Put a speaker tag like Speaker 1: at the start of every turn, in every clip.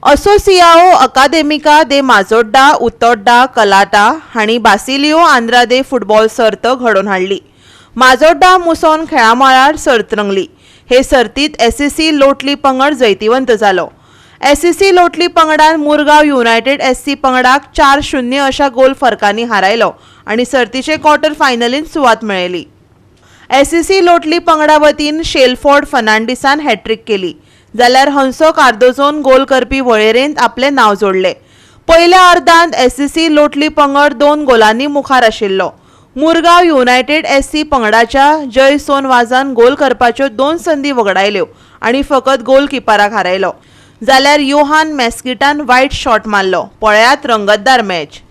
Speaker 1: असोसियाओ अकादेमिका दे माजोड्डा उतोड्डा कलाटा हांणी बासिलियो आंद्रादे फुटबॉल सर्त घडोवन हाडली। माजोड्डा मुसोन खेळा मळार सर्त रंगली। हे सर्तीत एससीसी लोटली पंगड जैतिवंत जालो। एससीसी लोटली पंगडान मुरगांव युनायटेड एससी पंगडाक 4-0 अशा गोल फरकांनी हारायलो आणि सर्तीचे क्वार्टर फायनलींत सुवात मेळयली। एससीसी लोटली पंगडा वतीन शेलफोर्ड फर्नांडिसान हॅट्रिक केली, जाल्यार हंसो कार्दोजोन गोल करपी वळेरेंत आपले नाव जोडले। पयल्या अर्दांत एससीसी लोटली पंगड 2 गोलांनी मुखार आशिल्लो। मुरगांव युनायटेड एससी पंगडाच्या जय सोनवाजान गोल करपाच्यो 2 संदी वगडायल्यो आणि फकत गोलकीपराक हारयलो, जाल्यार योहान मेस्किटान वायट शॉट मारलो। पळयात रंगतदार मॅच।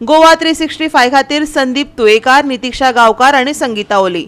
Speaker 1: गोवा 365 खातीर संदीप तुयेकार, नितीक्षा गांवकार आणि संगीता ओली।